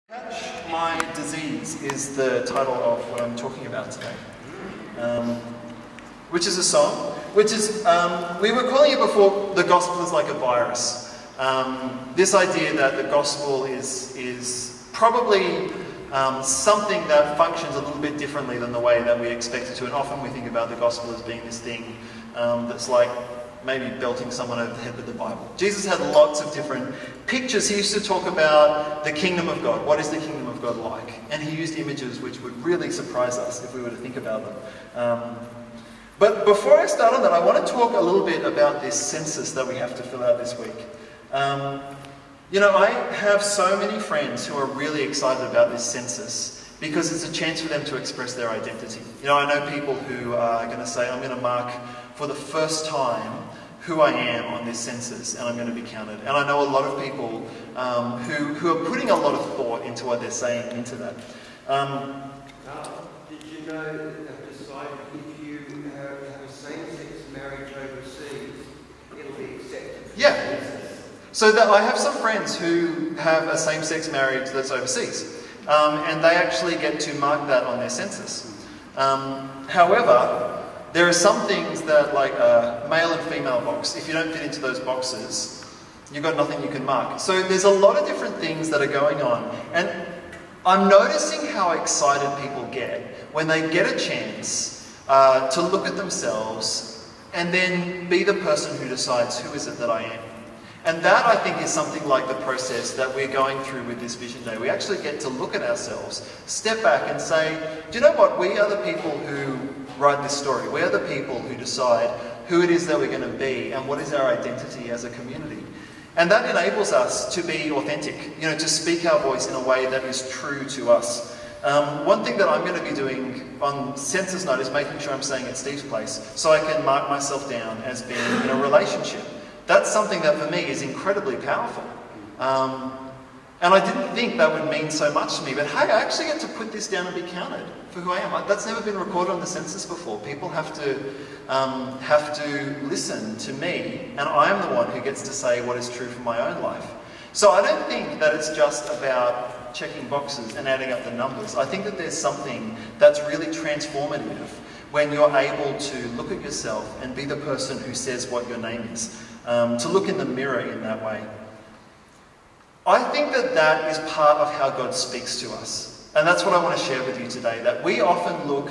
Catch My Disease is the title of what I'm talking about today, which is a song, which is, we were calling it before, the gospel is like a virus. This idea that the gospel is probably something that functions a little bit differently than the way that we expect it to, and often we think about the gospel as being this thing that's like maybe belting someone over the head with the Bible. Jesus had lots of different pictures. He used to talk about the kingdom of God. What is the kingdom of God like? And he used images which would really surprise us if we were to think about them. But before I start on that, I want to talk a little bit about this census that we have to fill out this week. You know, I have so many friends who are really excited about this census because it's a chance for them to express their identity. You know, I know people who are going to say, I'm going to mark for the first time who I am on this census, and I'm going to be counted. And I know a lot of people who are putting a lot of thought into what they're saying into that. Did you know that decided if you have a same-sex marriage overseas, it'll be accepted? Yeah. So that I have some friends who have a same-sex marriage that's overseas, and they actually get to mark that on their census. However, there are some things that, like a male and female box, if you don't fit into those boxes, you've got nothing you can mark. So there's a lot of different things that are going on. And I'm noticing how excited people get when they get a chance to look at themselves and then be the person who decides, who is it that I am? And that, I think, is something like the process that we're going through with this Vision Day. We actually get to look at ourselves, step back and say, do you know what? We are the people who write this story. We are the people who decide who it is that we're going to be and what is our identity as a community. And that enables us to be authentic, you know, to speak our voice in a way that is true to us. One thing that I'm going to be doing on census night is making sure I'm staying at Steve's place so I can mark myself down as being in a relationship. That's something that for me is incredibly powerful. And I didn't think that would mean so much to me, but hey, I actually get to put this down and be counted for who I am. That's never been recorded on the census before. People have to listen to me, and I am the one who gets to say what is true for my own life. So I don't think that it's just about checking boxes and adding up the numbers. I think that there's something that's really transformative when you're able to look at yourself and be the person who says what your name is. To look in the mirror in that way. I think that that is part of how God speaks to us. And that's what I want to share with you today, that we often look,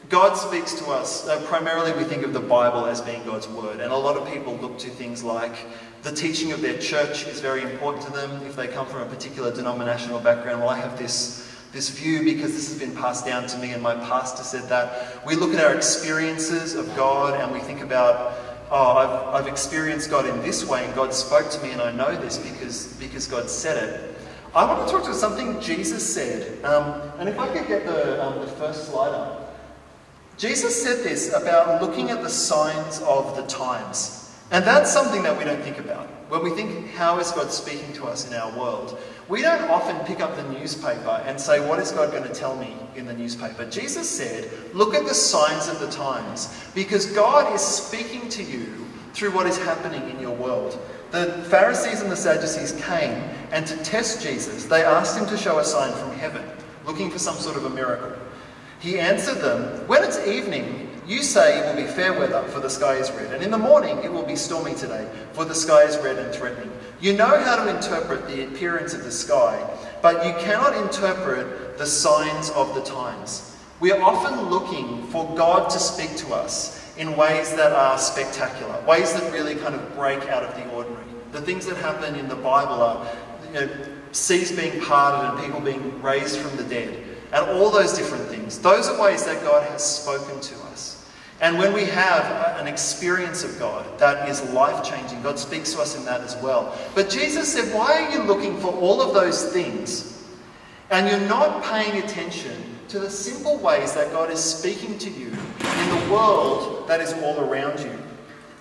God speaks to us, primarily we think of the Bible as being God's word. And a lot of people look to things like the teaching of their church is very important to them if they come from a particular denominational background. Well, I have this view because this has been passed down to me and my pastor said that. We look at our experiences of God and we think about, oh, I've experienced God in this way and God spoke to me and I know this because God said it. I want to talk to something Jesus said. And if I could get the first slide up. Jesus said this about looking at the signs of the times. And that's something that we don't think about. When we think, how is God speaking to us in our world? We don't often pick up the newspaper and say, what is God going to tell me in the newspaper? Jesus said, look at the signs of the times, because God is speaking to you through what is happening in your world. The Pharisees and the Sadducees came, and to test Jesus, they asked him to show a sign from heaven, looking for some sort of a miracle. He answered them, when it's evening, you say it will be fair weather, for the sky is red, and in the morning it will be stormy today, for the sky is red and threatening. You know how to interpret the appearance of the sky, but you cannot interpret the signs of the times. We are often looking for God to speak to us in ways that are spectacular, ways that really kind of break out of the ordinary. The things that happen in the Bible are, you know, seas being parted and people being raised from the dead, and all those different things. Those are ways that God has spoken to us. And when we have an experience of God that is life-changing, God speaks to us in that as well. But Jesus said, why are you looking for all of those things and you're not paying attention to the simple ways that God is speaking to you in the world that is all around you?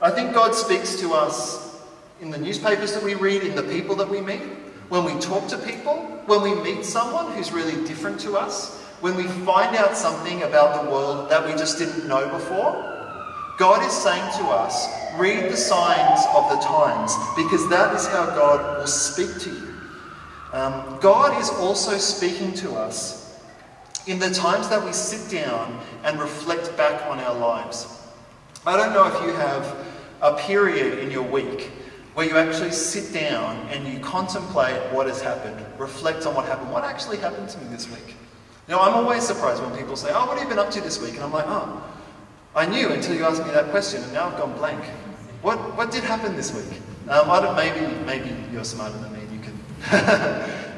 I think God speaks to us in the newspapers that we read, in the people that we meet, when we talk to people, when we meet someone who's really different to us, when we find out something about the world that we just didn't know before. God is saying to us, read the signs of the times, because that is how God will speak to you. God is also speaking to us in the times that we sit down and reflect back on our lives. I don't know if you have a period in your week where you actually sit down and you contemplate what has happened, reflect on what happened. What actually happened to me this week? You know, I'm always surprised when people say, "Oh, what have you been up to this week?" And I'm like, "Oh, I knew until you asked me that question, and now I've gone blank. What did happen this week?" Maybe you're smarter than me and you can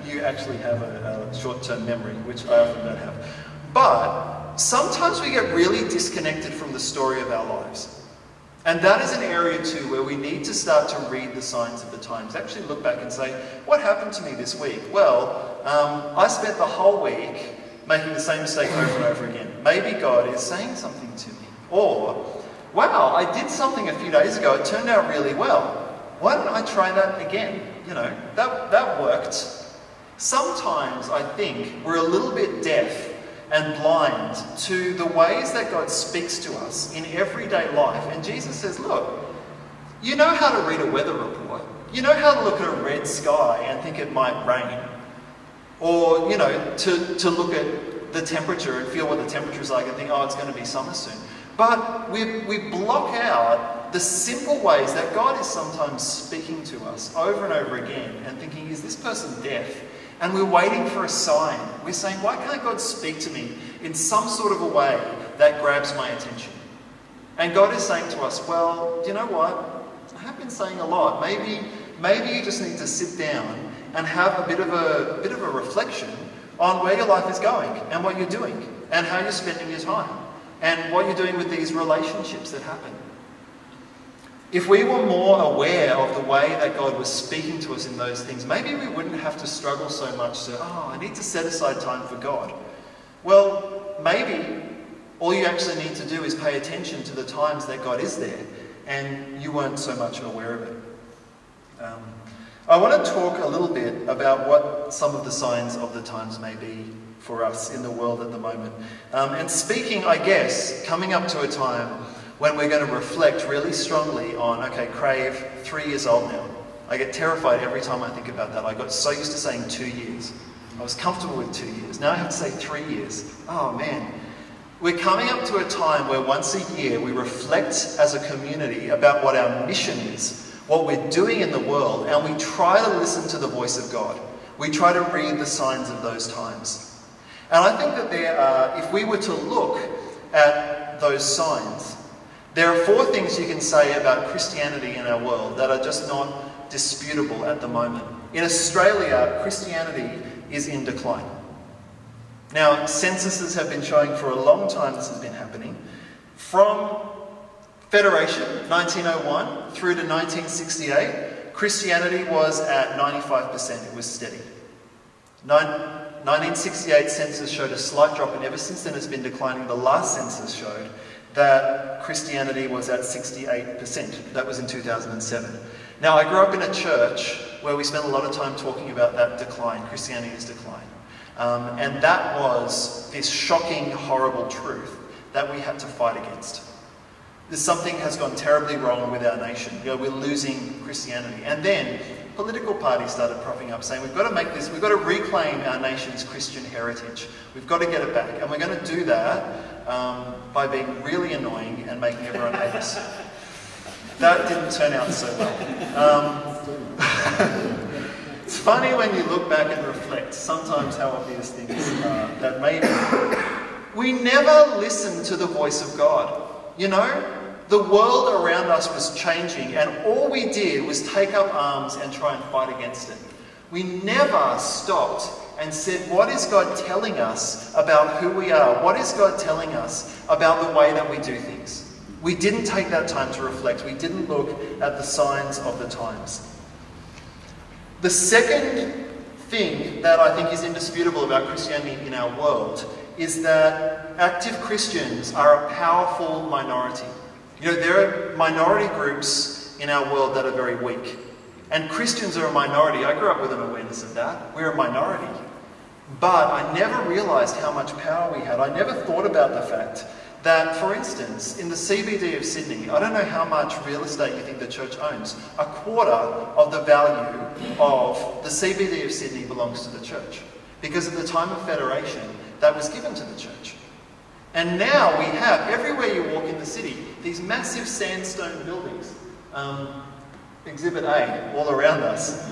you actually have a short-term memory, which I often don't have. But sometimes we get really disconnected from the story of our lives. And that is an area too where we need to start to read the signs of the times. Actually look back and say, what happened to me this week? Well, I spent the whole week making the same mistake over and over again. Maybe God is saying something to me. Or, wow, I did something a few days ago, it turned out really well. Why don't I try that again? You know, that worked. Sometimes I think we're a little bit deaf and blind to the ways that God speaks to us in everyday life. And Jesus says, look, you know how to read a weather report. You know how to look at a red sky and think it might rain. Or, you know, to look at the temperature and feel what the temperature is like and think, oh, it's going to be summer soon. But we block out the simple ways that God is sometimes speaking to us over and over again and thinking, is this person deaf? And we're waiting for a sign. We're saying, why can't God speak to me in some sort of a way that grabs my attention? And God is saying to us, well, do you know what? I have been saying a lot. Maybe you just need to sit down and have a bit of a reflection on where your life is going and what you're doing and how you're spending your time and what you're doing with these relationships that happen. If we were more aware of the way that God was speaking to us in those things, maybe we wouldn't have to struggle so much to, I need to set aside time for God. Well, maybe all you actually need to do is pay attention to the times that God is there, and you weren't so much aware of it. I want to talk a little bit about what some of the signs of the times may be for us in the world at the moment. And speaking, I guess, coming up to a time when we're going to reflect really strongly on, okay, Crave, 3 years old now. I get terrified every time I think about that. I got so used to saying 2 years. I was comfortable with 2 years. Now I have to say 3 years. Oh man. We're coming up to a time where once a year we reflect as a community about what our mission is, what we're doing in the world, and we try to listen to the voice of God. We try to read the signs of those times. And I think that there are, if we were to look at those signs, there are 4 things you can say about Christianity in our world that are just not disputable at the moment. In Australia, Christianity is in decline. Now, censuses have been showing for a long time this has been happening. From Federation, 1901, through to 1968, Christianity was at 95%. It was steady. 1968 census showed a slight drop, and ever since then it's been declining. The last census showed that Christianity was at 68%. That was in 2007. Now, I grew up in a church where we spent a lot of time talking about that decline, Christianity's decline. And that was this shocking, horrible truth that we had to fight against. Something has gone terribly wrong with our nation. You know, we're losing Christianity. And then political parties started propping up saying, we've got to make this, we've got to reclaim our nation's Christian heritage. We've got to get it back. And we're going to do that by being really annoying and making everyone hate us. That didn't turn out so well. It's funny when you look back and reflect sometimes how obvious things are that maybe we never listened to the voice of God. You know, the world around us was changing, and all we did was take up arms and try and fight against it. We never stopped and said, what is God telling us about who we are? What is God telling us about the way that we do things? We didn't take that time to reflect. We didn't look at the signs of the times. The second thing that I think is indisputable about Christianity in our world is that active Christians are a powerful minority. You know, there are minority groups in our world that are very weak. And Christians are a minority. I grew up with an awareness of that. We're a minority. But I never realized how much power we had. I never thought about the fact that, for instance, in the CBD of Sydney, I don't know how much real estate you think the church owns. A quarter of the value of the CBD of Sydney belongs to the church. Because at the time of Federation, that was given to the church. And now we have, everywhere you walk in the city, these massive sandstone buildings, Exhibit A, all around us,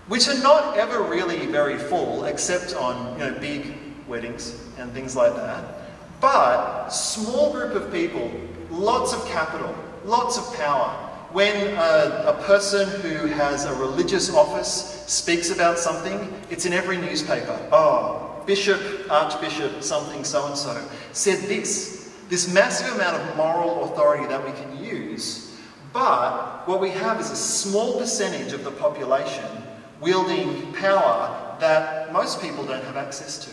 which are not ever really very full, except on big weddings and things like that. But small group of people, lots of capital, lots of power. When a person who has a religious office speaks about something, it's in every newspaper. Oh, Bishop, Archbishop, something so-and-so said this massive amount of moral authority that we can use. But what we have is a small percentage of the population wielding power that most people don't have access to.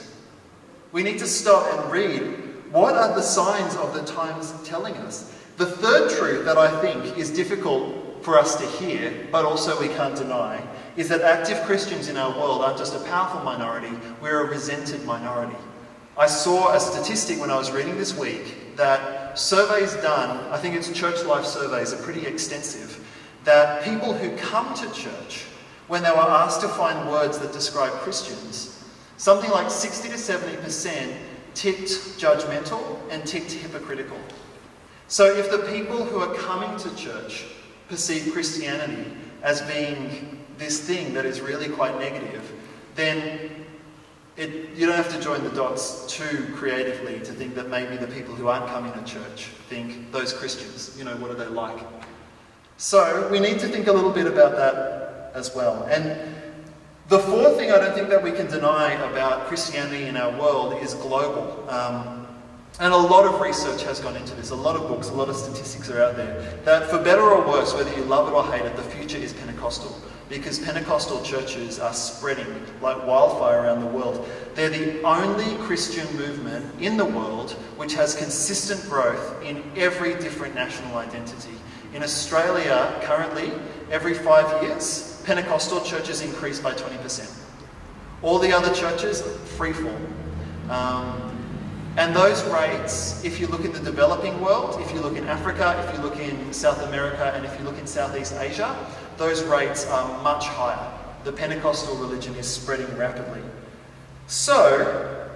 We need to stop and read, what are the signs of the times telling us? The third truth that I think is difficult for us to hear, but also we can't deny, is that active Christians in our world aren't just a powerful minority, we're a resented minority. I saw a statistic when I was reading this week that surveys done, I think it's Church Life surveys, are pretty extensive, that people who come to church, when they were asked to find words that describe Christians, something like 60 to 70% ticked judgmental and ticked hypocritical. So if the people who are coming to church perceive Christianity as being this thing that is really quite negative, then you don't have to join the dots too creatively to think that maybe the people who aren't coming to church think those Christians, what are they like? So we need to think a little bit about that as well. And the fourth thing I don't think that we can deny about Christianity in our world is global. And a lot of research has gone into this, a lot of books, a lot of statistics are out there, that for better or worse, whether you love it or hate it, the future is Pentecostal. Because Pentecostal churches are spreading like wildfire around the world. They're the only Christian movement in the world which has consistent growth in every different national identity. In Australia, currently, every 5 years, Pentecostal churches increase by 20%. All the other churches, free fall. And those rates, if you look in the developing world, if you look in Africa, if you look in South America, and if you look in Southeast Asia, those rates are much higher. The Pentecostal religion is spreading rapidly. So,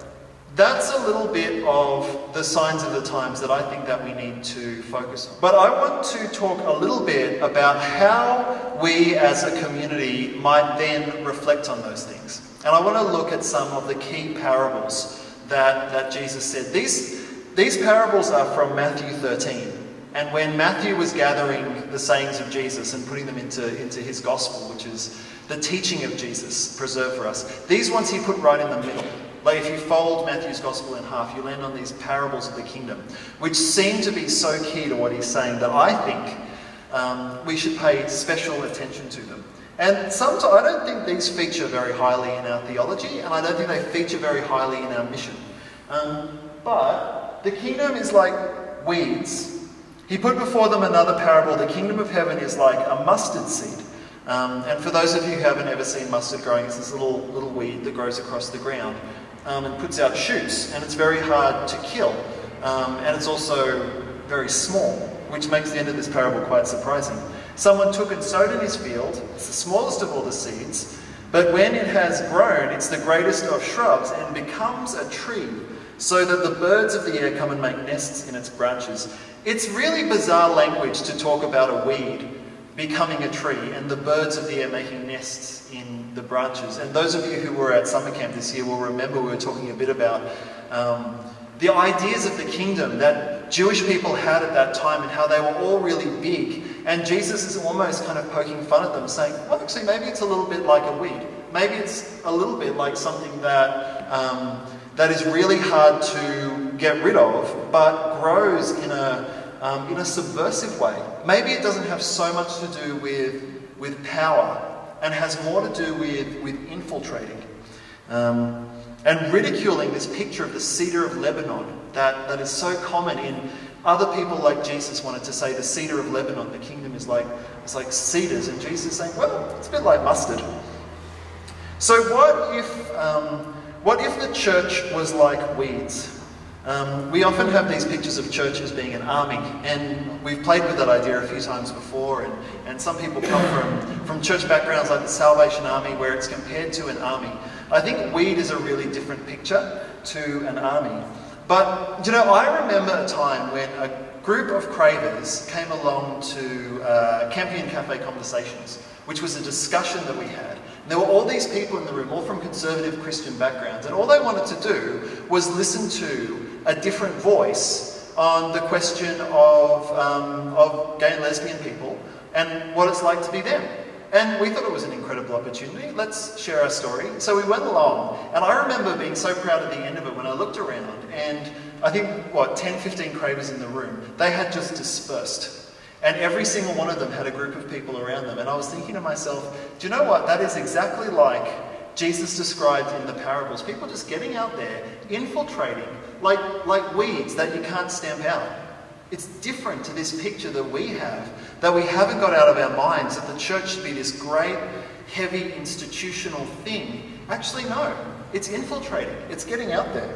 that's a little bit of the signs of the times that I think that we need to focus on. But I want to talk a little bit about how we as a community might then reflect on those things. And I want to look at some of the key parables that Jesus said. These parables are from Matthew 13. And when Matthew was gathering the sayings of Jesus and putting them into his gospel, which is the teaching of Jesus preserved for us, these ones he put right in the middle. Like if you fold Matthew's gospel in half, you land on these parables of the kingdom, which seem to be so key to what he's saying that I think we should pay special attention to them. And sometimes I don't think these feature very highly in our theology, and I don't think they feature very highly in our mission. But the kingdom is like weeds. He put before them another parable. The kingdom of heaven is like a mustard seed. And for those of you who haven't ever seen mustard growing, it's this little weed that grows across the ground and puts out shoots. And it's very hard to kill. And it's also very small, which makes the end of this parable quite surprising. Someone took and sowed in his field. It's the smallest of all the seeds. But when it has grown, it's the greatest of shrubs and becomes a tree, so that the birds of the air come and make nests in its branches. It's really bizarre language to talk about a weed becoming a tree and the birds of the air making nests in the branches. And those of you who were at summer camp this year will remember we were talking a bit about the ideas of the kingdom that Jewish people had at that time and how they were all really big. And Jesus is almost kind of poking fun at them, saying, well, actually, maybe it's a little bit like a weed. Maybe it's a little bit like something that that is really hard to get rid of, but grows in a subversive way. Maybe it doesn't have so much to do with power and has more to do with infiltrating and ridiculing this picture of the cedar of Lebanon that is so common in other people like Jesus wanted to say the cedar of Lebanon, the kingdom is like cedars, and Jesus is saying, well, it's a bit like mustard. So what if the church was like weeds? We often have these pictures of church as being an army, and we've played with that idea a few times before, and some people come from church backgrounds like the Salvation Army, where it's compared to an army. I think Weed is a really different picture to an army. But, you know, I remember a time when a group of cravers came along to Campion Cafe Conversations, which was a discussion that we had. And there were all these people in the room, all from conservative Christian backgrounds, and all they wanted to do was listen to a different voice on the question of gay and lesbian people and what it's like to be them. And we thought it was an incredible opportunity. Let's share our story. So we went along, and I remember being so proud at the end of it when I looked around, and I think, 10, 15 cravers in the room, they had just dispersed. And every single one of them had a group of people around them. And I was thinking to myself, do you know what? That is exactly like Jesus described in the parables. People just getting out there, infiltrating, like weeds that you can't stamp out. It's different to this picture that we have, that we haven't got out of our minds, that the church should be this great, heavy, institutional thing. Actually, no. It's infiltrating. It's getting out there.